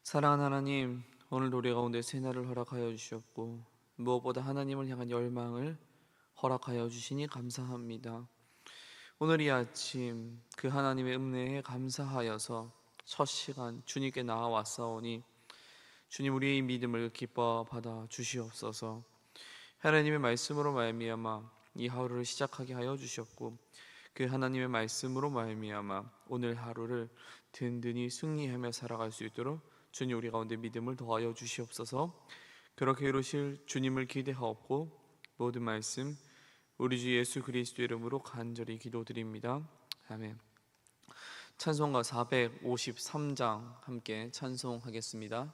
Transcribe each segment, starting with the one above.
사랑하는 하나님, 오늘 우리 가운데 새날을 허락하여 주셨고 무엇보다 하나님을 향한 열망을 허락하여 주시니 감사합니다. 오늘 이 아침 그 하나님의 은혜에 감사하여서 첫 시간 주님께 나아왔사오니 주님, 우리의 믿음을 기뻐 받아 주시옵소서. 하나님의 말씀으로 말미암아 이 하루를 시작하게 하여 주셨고 그 하나님의 말씀으로 말미암아 오늘 하루를 든든히 승리하며 살아갈 수 있도록 주님, 우리 가운데 믿음을 더하여 주시옵소서. 그렇게 이루실 주님을 기대하옵고 모든 말씀 우리 주 예수 그리스도 이름으로 간절히 기도드립니다. 아멘. 찬송가 453장 함께 찬송하겠습니다.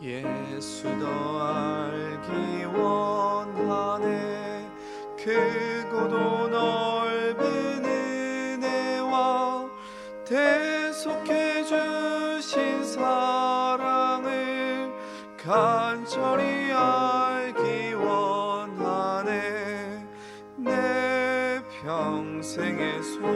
예수 더 알기 원하네. 크고도 넓은 은혜와 대속해 주신 사랑을 간절히 알기 원하네. 내 평생의 소원,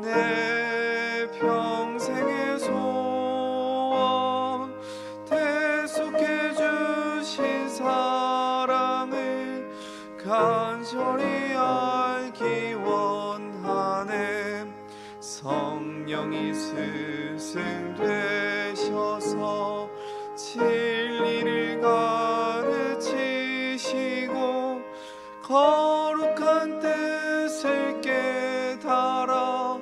내 평생의 소원, 대속해 주신 사랑을 간절히 알기 원하네. 성령이 스승되셔서 진리를 가르치시고 거룩한 뜻을 깨달아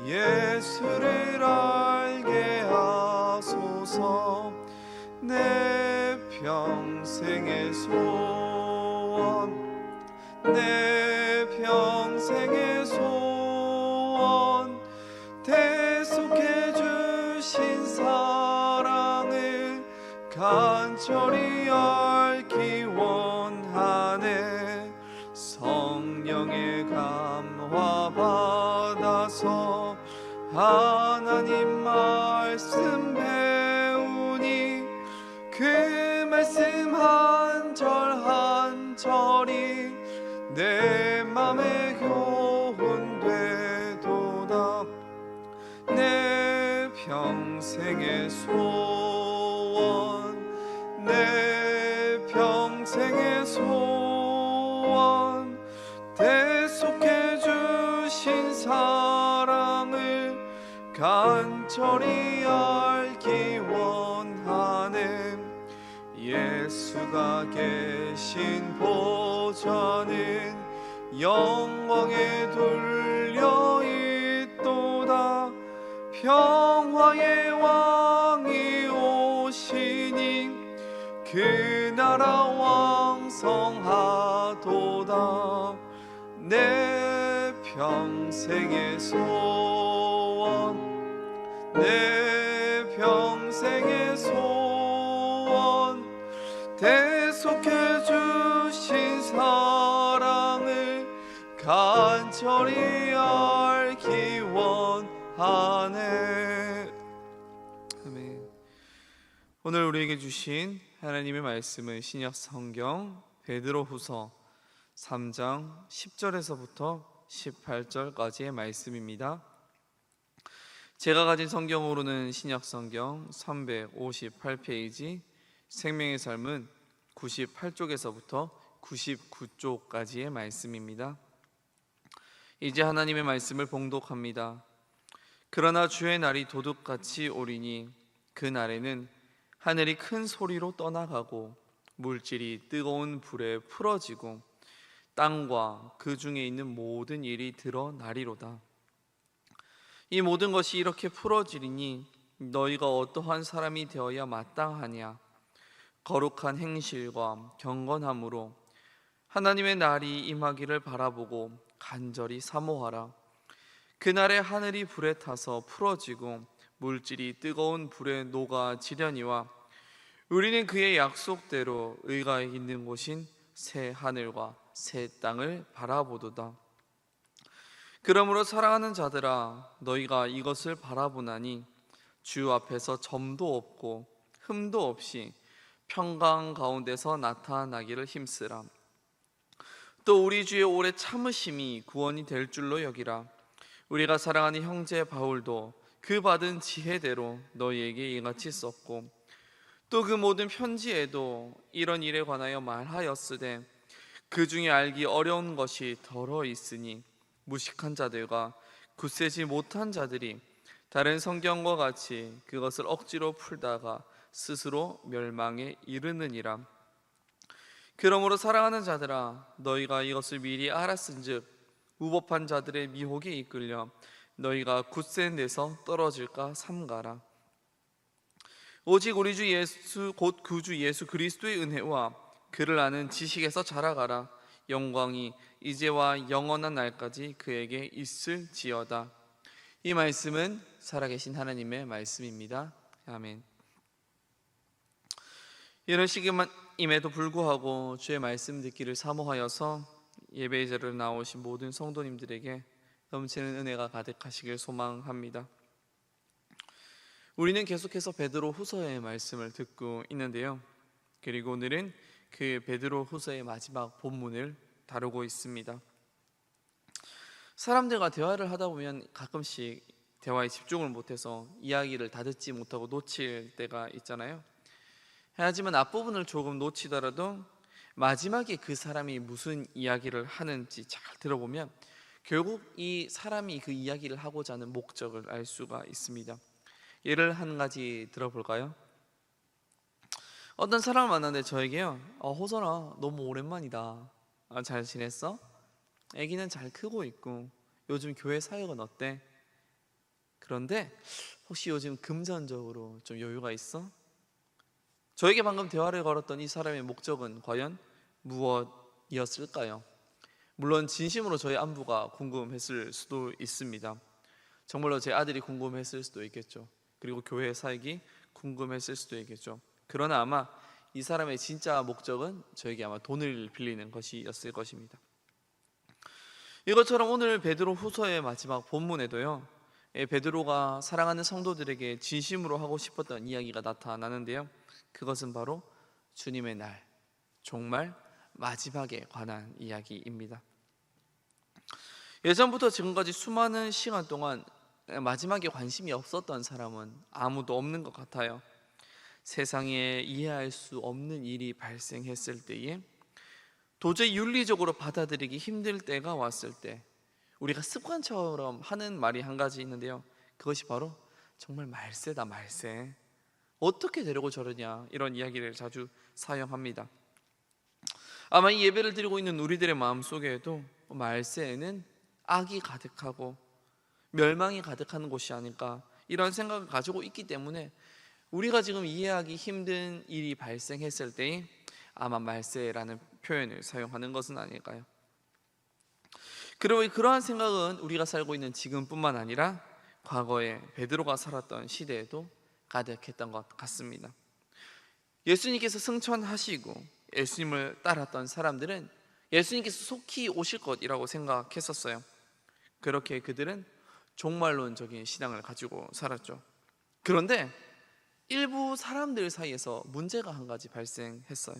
예수를 알게 하소서. 내 평생의 소원, 내 평생의 소원, 대속해 주신 사랑을 간절히 알기 원하네. 성령의 감화 받아서 하나님 말씀 배우니 그 말씀 한 절 한 절이 내 맘에 교훈되도다. 내 평생의 소원, 내 평생의 소원, 대속해 주신 사랑을 간절히 알기 원하네. 예수가 계신 보좌는 영광에 둘려 있도다. 평화의 왕이 오시니 그 나라 왕성하도다. 내 평생의 소원, 내 평생의 소원, 대속해 주신 사랑을 간절히 알기 원하네. 아멘. 오늘 우리에게 주신 하나님의 말씀은 신약 성경 베드로후서 3장 10절에서부터 18절까지의 말씀입니다. 제가 가진 성경으로는 신약 성경 358페이지, 생명의 삶은 98쪽에서부터 99쪽까지의 말씀입니다. 이제 하나님의 말씀을 봉독합니다. 그러나 주의 날이 도둑같이 오리니 그 날에는 하늘이 큰 소리로 떠나가고 물질이 뜨거운 불에 풀어지고 땅과 그 중에 있는 모든 일이 드러나리로다. 이 모든 것이 이렇게 풀어지리니 너희가 어떠한 사람이 되어야 마땅하냐? 거룩한 행실과 경건함으로 하나님의 날이 임하기를 바라보고 간절히 사모하라. 그날에 하늘이 불에 타서 풀어지고 물질이 뜨거운 불에 녹아지려니와 우리는 그의 약속대로 의가 있는 곳인 새 하늘과 새 땅을 바라보도다. 그러므로 사랑하는 자들아, 너희가 이것을 바라보나니 주 앞에서 점도 없고 흠도 없이 평강 가운데서 나타나기를 힘쓰라. 또 우리 주의 오래 참으심이 구원이 될 줄로 여기라. 우리가 사랑하는 형제 바울도 그 받은 지혜대로 너희에게 이같이 썼고, 또 그 모든 편지에도 이런 일에 관하여 말하였으되, 그 중에 알기 어려운 것이 더러 있으니 무식한 자들과 굳세지 못한 자들이 다른 성경과 같이 그것을 억지로 풀다가 스스로 멸망에 이르느니라. 그러므로 사랑하는 자들아, 너희가 이것을 미리 알았은즉 무법한 자들의 미혹에 이끌려 너희가 굳센 데서 떨어질까 삼가라. 오직 우리 주 예수 곧 구주 예수 그리스도의 은혜와 그를 아는 지식에서 자라가라. 영광이 이제와 영원한 날까지 그에게 있을지어다. 이 말씀은 살아계신 하나님의 말씀입니다. 아멘. 이런 시기임에도 불구하고 주의 말씀 듣기를 사모하여서 예배의 자리로 나오신 모든 성도님들에게 넘치는 은혜가 가득하시길 소망합니다. 우리는 계속해서 베드로 후서의 말씀을 듣고 있는데요, 그리고 오늘은 그 베드로 후서의 마지막 본문을 다루고 있습니다. 사람들과 대화를 하다 보면 가끔씩 대화에 집중을 못해서 이야기를 다 듣지 못하고 놓칠 때가 있잖아요. 하지만 앞부분을 조금 놓치더라도 마지막에 그 사람이 무슨 이야기를 하는지 잘 들어보면 결국 이 사람이 그 이야기를 하고자 하는 목적을 알 수가 있습니다. 예를 한 가지 들어볼까요? 어떤 사람을 만났는데 저에게요, 호선아 너무 오랜만이다. 잘 지냈어? 아기는 잘 크고 있고 요즘 교회 사역은 어때? 그런데 혹시 요즘 금전적으로 좀 여유가 있어? 저에게 방금 대화를 걸었던 이 사람의 목적은 과연 무엇이었을까요? 물론 진심으로 저의 안부가 궁금했을 수도 있습니다. 정말로 제 아들이 궁금했을 수도 있겠죠. 그리고 교회 사역이 궁금했을 수도 있겠죠. 그러나 아마 이 사람의 진짜 목적은 저에게 아마 돈을 빌리는 것이었을 것입니다. 이것처럼 오늘 베드로 후서의 마지막 본문에도요, 베드로가 사랑하는 성도들에게 진심으로 하고 싶었던 이야기가 나타나는데요, 그것은 바로 주님의 날, 정말 마지막에 관한 이야기입니다. 예전부터 지금까지 수많은 시간 동안 마지막에 관심이 없었던 사람은 아무도 없는 것 같아요. 세상에 이해할 수 없는 일이 발생했을 때에 도저히 윤리적으로 받아들이기 힘들 때가 왔을 때 우리가 습관처럼 하는 말이 한 가지 있는데요, 그것이 바로 정말 말세다, 말세. 어떻게 되려고 저러냐, 이런 이야기를 자주 사용합니다. 아마 이 예배를 드리고 있는 우리들의 마음속에도 말세에는 악이 가득하고 멸망이 가득한 곳이 아닐까, 이런 생각을 가지고 있기 때문에 우리가 지금 이해하기 힘든 일이 발생했을 때 아마 말세라는 표현을 사용하는 것은 아닐까요? 그리고 그러한 생각은 우리가 살고 있는 지금뿐만 아니라 과거에 베드로가 살았던 시대에도 가득했던 것 같습니다. 예수님께서 승천하시고 예수님을 따랐던 사람들은 예수님께서 속히 오실 것이라고 생각했었어요. 그렇게 그들은 종말론적인 신앙을 가지고 살았죠. 그런데 일부 사람들 사이에서 문제가 한 가지 발생했어요.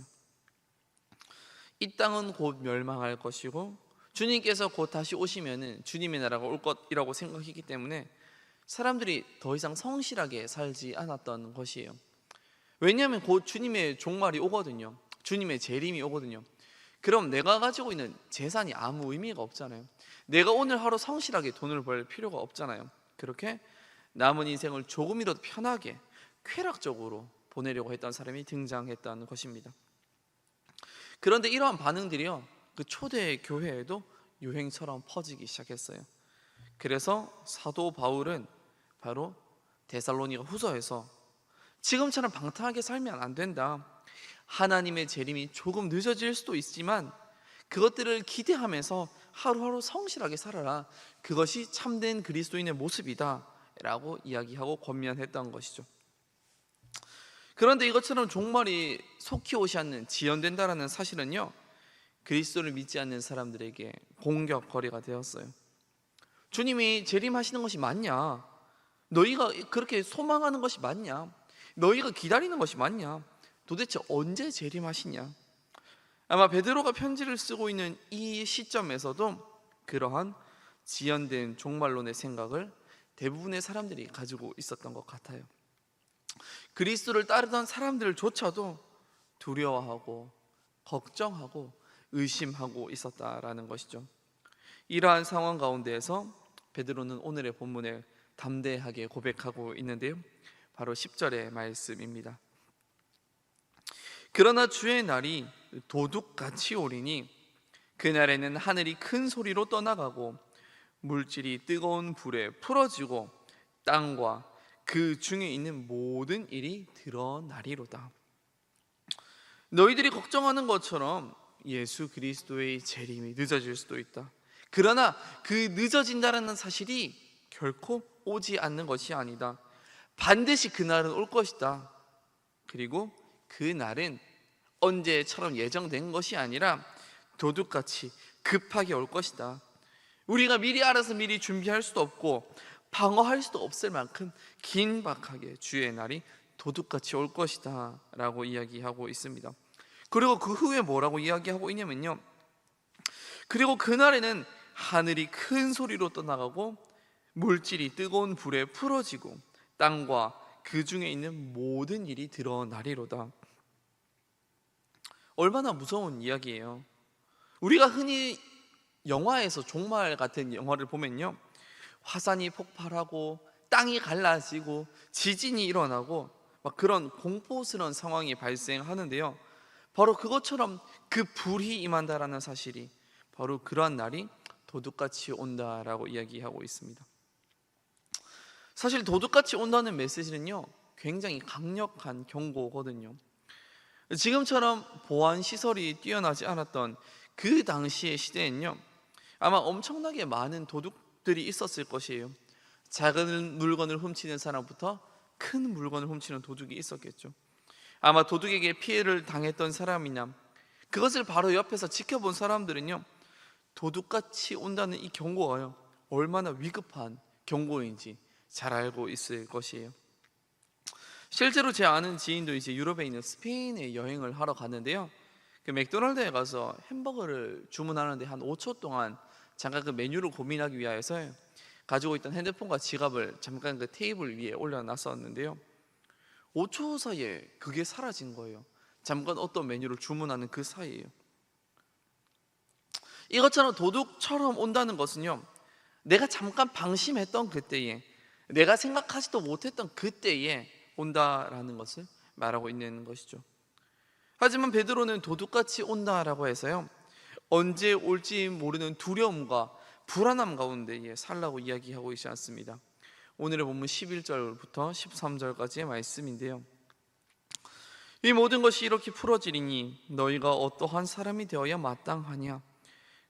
이 땅은 곧 멸망할 것이고 주님께서 곧 다시 오시면은 주님의 나라가 올 것이라고 생각했기 때문에 사람들이 더 이상 성실하게 살지 않았던 것이에요. 왜냐하면 곧 주님의 종말이 오거든요. 주님의 재림이 오거든요. 그럼 내가 가지고 있는 재산이 아무 의미가 없잖아요. 내가 오늘 하루 성실하게 돈을 벌 필요가 없잖아요. 그렇게 남은 인생을 조금이라도 편하게 쾌락적으로 보내려고 했던 사람이 등장했던 것입니다. 그런데 이러한 반응들이요, 그 초대 교회에도 유행처럼 퍼지기 시작했어요. 그래서 사도 바울은 바로 데살로니가 후서에서 지금처럼 방탕하게 살면 안 된다. 하나님의 재림이 조금 늦어질 수도 있지만 그것들을 기대하면서 하루하루 성실하게 살아라. 그것이 참된 그리스도인의 모습이다 라고 이야기하고 권면했던 것이죠. 그런데 이것처럼 종말이 속히 오지 않는, 지연된다라는 사실은요, 그리스도를 믿지 않는 사람들에게 공격거리가 되었어요. 주님이 재림하시는 것이 맞냐? 너희가 그렇게 소망하는 것이 맞냐? 너희가 기다리는 것이 맞냐? 도대체 언제 재림하시냐? 아마 베드로가 편지를 쓰고 있는 이 시점에서도 그러한 지연된 종말론의 생각을 대부분의 사람들이 가지고 있었던 것 같아요. 그리스도를 따르던 사람들조차도 두려워하고 걱정하고 의심하고 있었다라는 것이죠. 이러한 상황 가운데에서 베드로는 오늘의 본문에 담대하게 고백하고 있는데요, 바로 10절의 말씀입니다. 그러나 주의 날이 도둑같이 오리니 그날에는 하늘이 큰 소리로 떠나가고 물질이 뜨거운 불에 풀어지고 땅과 그 중에 있는 모든 일이 드러나리로다. 너희들이 걱정하는 것처럼 예수 그리스도의 재림이 늦어질 수도 있다. 그러나 그 늦어진다는 사실이 결코 오지 않는 것이 아니다. 반드시 그날은 올 것이다. 그리고 그 날은 언제처럼 예정된 것이 아니라 도둑같이 급하게 올 것이다. 우리가 미리 알아서 미리 준비할 수도 없고 방어할 수도 없을 만큼 긴박하게 주의 날이 도둑같이 올 것이다 라고 이야기하고 있습니다. 그리고 그 후에 뭐라고 이야기하고 있냐면요, 그리고 그날에는 하늘이 큰 소리로 떠나가고 물질이 뜨거운 불에 풀어지고 땅과 그 중에 있는 모든 일이 드러나리로다. 얼마나 무서운 이야기예요. 우리가 흔히 영화에서 종말 같은 영화를 보면요, 화산이 폭발하고 땅이 갈라지고 지진이 일어나고 막 그런 공포스러운 상황이 발생하는데요, 바로 그것처럼 그 불이 임한다라는 사실이 바로 그러한 날이 도둑같이 온다라고 이야기하고 있습니다. 사실 도둑같이 온다는 메시지는요, 굉장히 강력한 경고거든요. 지금처럼 보안 시설이 뛰어나지 않았던 그 당시의 시대엔요, 아마 엄청나게 많은 도둑들이 있었을 것이에요. 작은 물건을 훔치는 사람부터 큰 물건을 훔치는 도둑이 있었겠죠. 아마 도둑에게 피해를 당했던 사람이나 그것을 바로 옆에서 지켜본 사람들은요, 도둑같이 온다는 이 경고가요, 얼마나 위급한 경고인지 잘 알고 있을 것이에요. 실제로 제 아는 지인도 이제 유럽에 있는 스페인에 여행을 하러 갔는데요, 그 맥도날드에 가서 햄버거를 주문하는데 한 5초 동안 잠깐 그 메뉴를 고민하기 위해서 가지고 있던 핸드폰과 지갑을 잠깐 그 테이블 위에 올려놨었는데요, 5초 사이에 그게 사라진 거예요. 잠깐 어떤 메뉴를 주문하는 그 사이에요. 이것처럼 도둑처럼 온다는 것은요, 내가 잠깐 방심했던 그때에, 내가 생각하지도 못했던 그때에 온다라는 것을 말하고 있는 것이죠. 하지만 베드로는 도둑같이 온다라고 해서요, 언제 올지 모르는 두려움과 불안함 가운데에 살라고 이야기하고 있지 않습니다. 오늘의 본문 11절부터 13절까지의 말씀인데요, 이 모든 것이 이렇게 풀어지리니 너희가 어떠한 사람이 되어야 마땅하냐?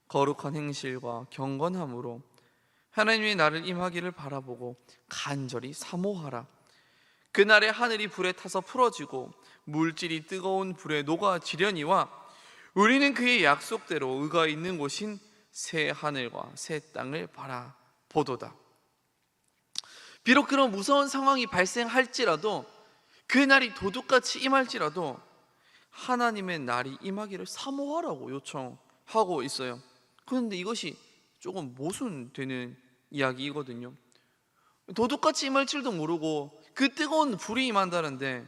거룩한 행실과 경건함으로 하나님의 나를 임하기를 바라보고 간절히 사모하라. 그날에 하늘이 불에 타서 풀어지고 물질이 뜨거운 불에 녹아지려니와 우리는 그의 약속대로 의가 있는 곳인 새 하늘과 새 땅을 바라보도다. 비록 그런 무서운 상황이 발생할지라도, 그날이 도둑같이 임할지라도 하나님의 날이 임하기를 사모하라고 요청하고 있어요. 그런데 이것이 조금 모순되는 이야기이거든요. 도둑같이 임할 줄도 모르고 그 뜨거운 불이 임한다는데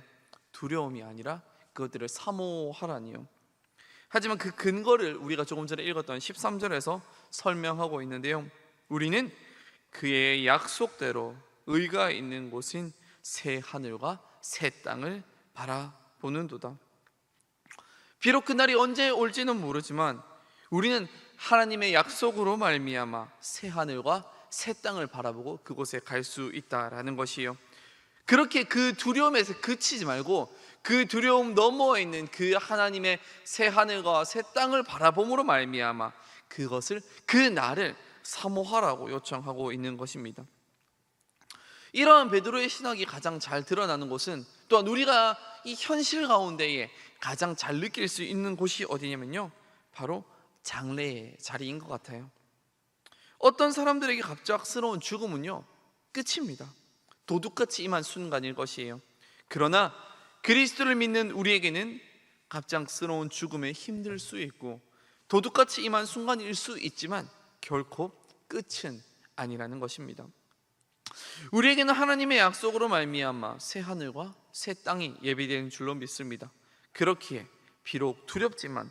두려움이 아니라 그것들을 사모하라니요. 하지만 그 근거를 우리가 조금 전에 읽었던 13절에서 설명하고 있는데요, 우리는 그의 약속대로 의가 있는 곳인 새 하늘과 새 땅을 바라보는도다. 비록 그날이 언제 올지는 모르지만 우리는 하나님의 약속으로 말미암아 새 하늘과 새 땅을 바라보고 그곳에 갈 수 있다라는 것이에요. 그렇게 그 두려움에서 그치지 말고 그 두려움 너머에 있는 그 하나님의 새 하늘과 새 땅을 바라봄으로 말미암아 그것을, 그 날을 사모하라고 요청하고 있는 것입니다. 이러한 베드로의 신학이 가장 잘 드러나는 곳은, 또한 우리가 이 현실 가운데에 가장 잘 느낄 수 있는 곳이 어디냐면요, 바로 장래의 자리인 것 같아요. 어떤 사람들에게 갑작스러운 죽음은요, 끝입니다. 도둑같이 임한 순간일 것이에요. 그러나 그리스도를 믿는 우리에게는 갑작스러운 죽음에 힘들 수 있고 도둑같이 임한 순간일 수 있지만 결코 끝은 아니라는 것입니다. 우리에게는 하나님의 약속으로 말미암아 새 하늘과 새 땅이 예비된 줄로 믿습니다. 그렇기에 비록 두렵지만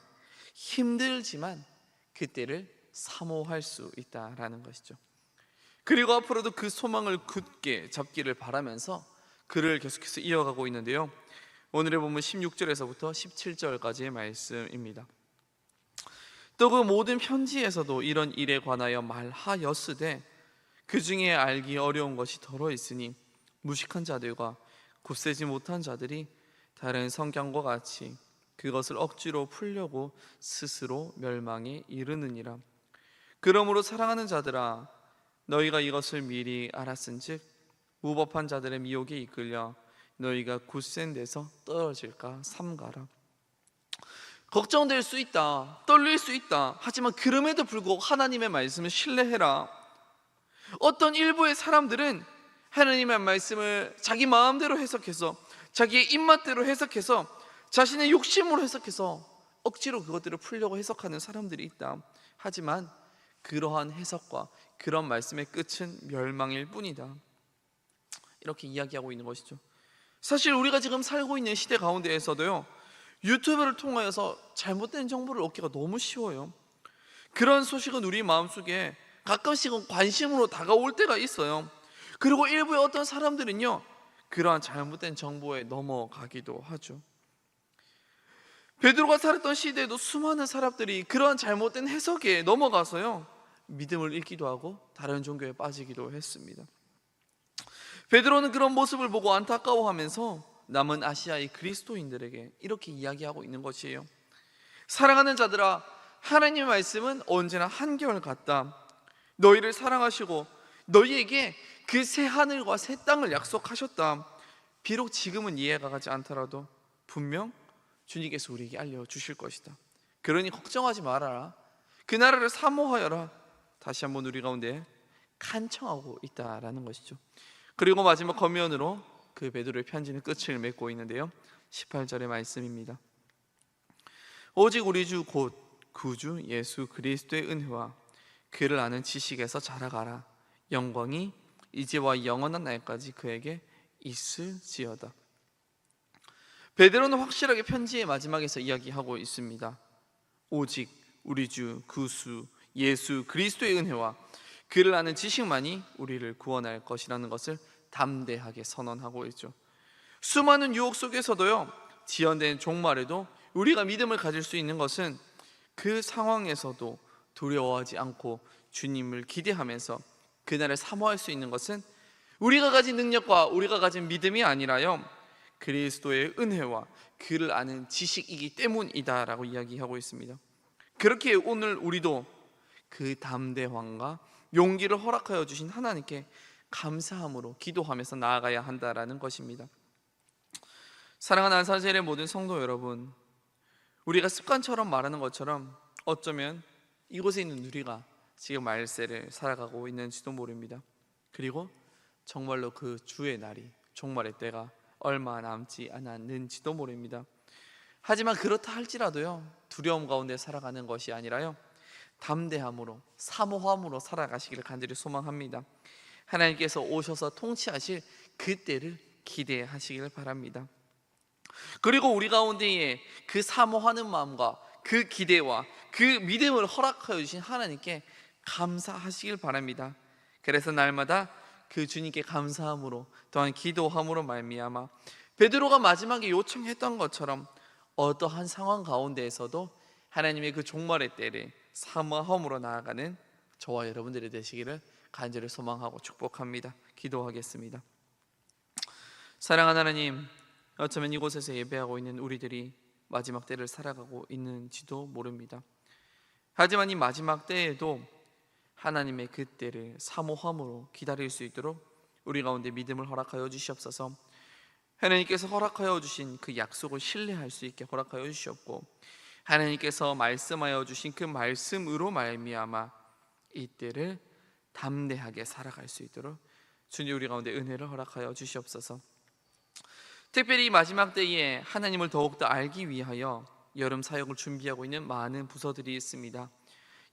힘들지만 그때를 사모할 수 있다라는 것이죠. 그리고 앞으로도 그 소망을 굳게 잡기를 바라면서 글을 계속해서 이어가고 있는데요, 오늘의 본문 16절에서부터 17절까지의 말씀입니다. 또 그 모든 편지에서도 이런 일에 관하여 말하였으되 그 중에 알기 어려운 것이 더러 있으니 무식한 자들과 굳세지 못한 자들이 다른 성경과 같이 그것을 억지로 풀려고 스스로 멸망에 이르느니라. 그러므로 사랑하는 자들아, 너희가 이것을 미리 알았은즉 무법한 자들의 미혹에 이끌려 너희가 굳센 데서 떨어질까 삼가라. 걱정될 수 있다, 떨릴 수 있다. 하지만 그럼에도 불구하고 하나님의 말씀을 신뢰해라. 어떤 일부의 사람들은 하나님의 말씀을 자기 마음대로 해석해서 자기의 입맛대로 해석해서 자신의 욕심으로 해석해서 억지로 그것들을 풀려고 해석하는 사람들이 있다. 하지만 그러한 해석과 그런 말씀의 끝은 멸망일 뿐이다. 이렇게 이야기하고 있는 것이죠. 사실 우리가 지금 살고 있는 시대 가운데에서도요, 유튜브를 통하여서 잘못된 정보를 얻기가 너무 쉬워요. 그런 소식은 우리 마음속에 가끔씩은 관심으로 다가올 때가 있어요. 그리고 일부의 어떤 사람들은요, 그러한 잘못된 정보에 넘어가기도 하죠. 베드로가 살았던 시대에도 수많은 사람들이 그러한 잘못된 해석에 넘어가서요, 믿음을 잃기도 하고 다른 종교에 빠지기도 했습니다. 베드로는 그런 모습을 보고 안타까워하면서 남은 아시아의 그리스도인들에게 이렇게 이야기하고 있는 것이에요. 사랑하는 자들아, 하나님의 말씀은 언제나 한결같다. 너희를 사랑하시고 너희에게 그 새 하늘과 새 땅을 약속하셨다. 비록 지금은 이해가 가지 않더라도 분명 주님께서 우리에게 알려주실 것이다. 그러니 걱정하지 말아라. 그 나라를 사모하여라. 다시 한번 우리 가운데 간청하고 있다라는 것이죠. 그리고 마지막 권면으로 그 베드로의 편지는 끝을 맺고 있는데요, 18절의 말씀입니다. 오직 우리 주 곧 구주 예수 그리스도의 은혜와 그를 아는 지식에서 자라가라. 영광이 이제와 영원한 날까지 그에게 있을지어다. 베드로는 확실하게 편지의 마지막에서 이야기하고 있습니다. 오직 우리 주 구주 예수 그리스도의 은혜와 그를 아는 지식만이 우리를 구원할 것이라는 것을 담대하게 선언하고 있죠. 수많은 유혹 속에서도요, 지연된 종말에도 우리가 믿음을 가질 수 있는 것은 그 상황에서도 두려워하지 않고 주님을 기대하면서 그날을 사모할 수 있는 것은 우리가 가진 능력과 우리가 가진 믿음이 아니라요, 그리스도의 은혜와 그를 아는 지식이기 때문이다 라고 이야기하고 있습니다. 그렇게 오늘 우리도 그 담대함과 용기를 허락하여 주신 하나님께 감사함으로 기도하면서 나아가야 한다라는 것입니다. 사랑하는 안산제일의 모든 성도 여러분, 우리가 습관처럼 말하는 것처럼 어쩌면 이곳에 있는 우리가 지금 말세를 살아가고 있는지도 모릅니다. 그리고 정말로 그 주의 날이, 종말의 때가 얼마 남지 않았는지도 모릅니다. 하지만 그렇다 할지라도요, 두려움 가운데 살아가는 것이 아니라요, 담대함으로 사모함으로 살아가시기를 간절히 소망합니다. 하나님께서 오셔서 통치하실 그때를 기대하시기를 바랍니다. 그리고 우리 가운데에 그 사모하는 마음과 그 기대와 그 믿음을 허락하여 주신 하나님께 감사하시길 바랍니다. 그래서 날마다 그 주님께 감사함으로 또한 기도함으로 말미암아 베드로가 마지막에 요청했던 것처럼 어떠한 상황 가운데에서도 하나님의 그 종말의 때를 사모함으로 나아가는 저와 여러분들이 되시기를 간절히 소망하고 축복합니다. 기도하겠습니다. 사랑하는 하나님, 어쩌면 이곳에서 예배하고 있는 우리들이 마지막 때를 살아가고 있는지도 모릅니다. 하지만 이 마지막 때에도 하나님의 그 때를 사모함으로 기다릴 수 있도록 우리 가운데 믿음을 허락하여 주시옵소서. 하나님께서 허락하여 주신 그 약속을 신뢰할 수 있게 허락하여 주시옵고, 하나님께서 말씀하여 주신 그 말씀으로 말미암아 이 때를 담대하게 살아갈 수 있도록 주님 우리 가운데 은혜를 허락하여 주시옵소서. 특별히 마지막 때에 하나님을 더욱더 알기 위하여 여름 사역을 준비하고 있는 많은 부서들이 있습니다.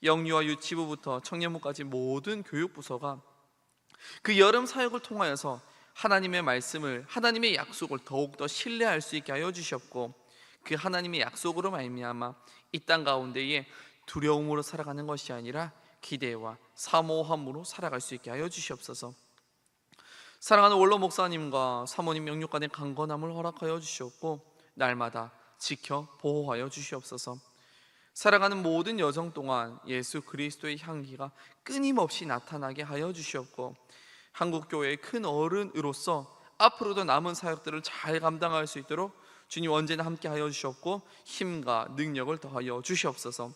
영유아 유치부부터 청년부까지 모든 교육부서가 그 여름 사역을 통하여서 하나님의 말씀을, 하나님의 약속을 더욱더 신뢰할 수 있게 하여 주셨고, 그 하나님의 약속으로 말미암아 이 땅 가운데에 두려움으로 살아가는 것이 아니라 기대와 사모함으로 살아갈 수 있게 하여 주시옵소서. 사랑하는 원로 목사님과 사모님 영육간의 강건함을 허락하여 주시옵고, 날마다 지켜 보호하여 주시옵소서. 살아가는 모든 여정 동안 예수 그리스도의 향기가 끊임없이 나타나게 하여 주시옵고, 한국교회의 큰 어른으로서 앞으로도 남은 사역들을 잘 감당할 수 있도록 주님 언제나 함께 하여 주시옵고, 힘과 능력을 더하여 주시옵소서.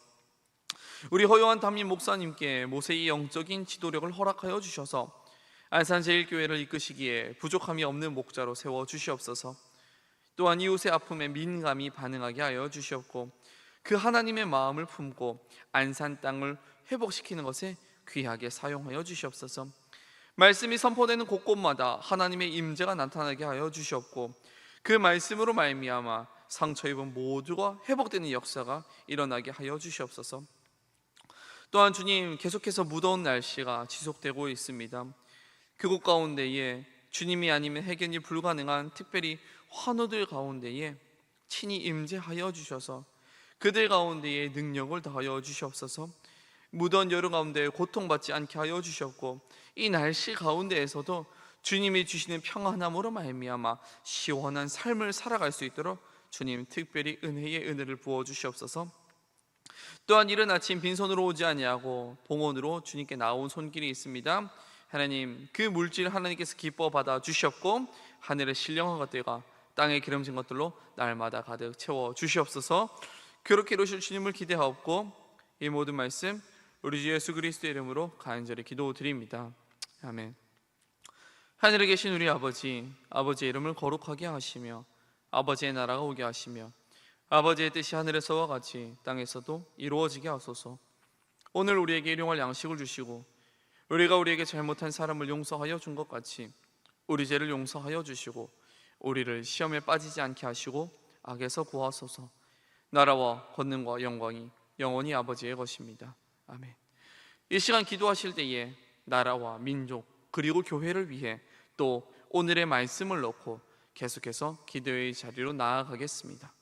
우리 허요한 담임 목사님께 모세의 영적인 지도력을 허락하여 주셔서 안산제일교회를 이끄시기에 부족함이 없는 목자로 세워 주시옵소서. 또한 이웃의 아픔에 민감히 반응하게 하여 주시옵고, 그 하나님의 마음을 품고 안산 땅을 회복시키는 것에 귀하게 사용하여 주시옵소서. 말씀이 선포되는 곳곳마다 하나님의 임재가 나타나게 하여 주시옵고, 그 말씀으로 말미암아 상처 입은 모두가 회복되는 역사가 일어나게 하여 주시옵소서. 또한 주님, 계속해서 무더운 날씨가 지속되고 있습니다. 그곳 가운데에 주님이 아니면 해결이 불가능한 특별히 환우들 가운데에 친히 임재하여 주셔서 그들 가운데에 능력을 더하여 주시옵소서. 무더운 여름 가운데 고통받지 않게 하여 주셨고, 이 날씨 가운데에서도 주님이 주시는 평안함으로 말미암아 시원한 삶을 살아갈 수 있도록 주님 특별히 은혜의 은혜를 부어 주시옵소서. 또한 이른 아침 빈손으로 오지 아니하고 봉헌으로 주님께 나온 손길이 있습니다. 하나님, 그 물질 하나님께서 기뻐 받아 주셨고, 하늘의 신령한 것들과 땅에 기름진 것들로 날마다 가득 채워 주시옵소서. 그렇게 이루실 주님을 기대하옵고, 이 모든 말씀 우리 주 예수 그리스도의 이름으로 간절히 기도드립니다. 아멘. 하늘에 계신 우리 아버지, 아버지의 이름을 거룩하게 하시며 아버지의 나라가 오게 하시며 아버지의 뜻이 하늘에서와 같이 땅에서도 이루어지게 하소서. 오늘 우리에게 일용할 양식을 주시고, 우리가 우리에게 잘못한 사람을 용서하여 준 것 같이 우리 죄를 용서하여 주시고, 우리를 시험에 빠지지 않게 하시고 악에서 구하소서. 나라와 권능과 영광이 영원히 아버지의 것입니다. 아멘. 이 시간 기도하실 때에 나라와 민족 그리고 교회를 위해 또 오늘의 말씀을 넣고 계속해서 기도의 자리로 나아가겠습니다.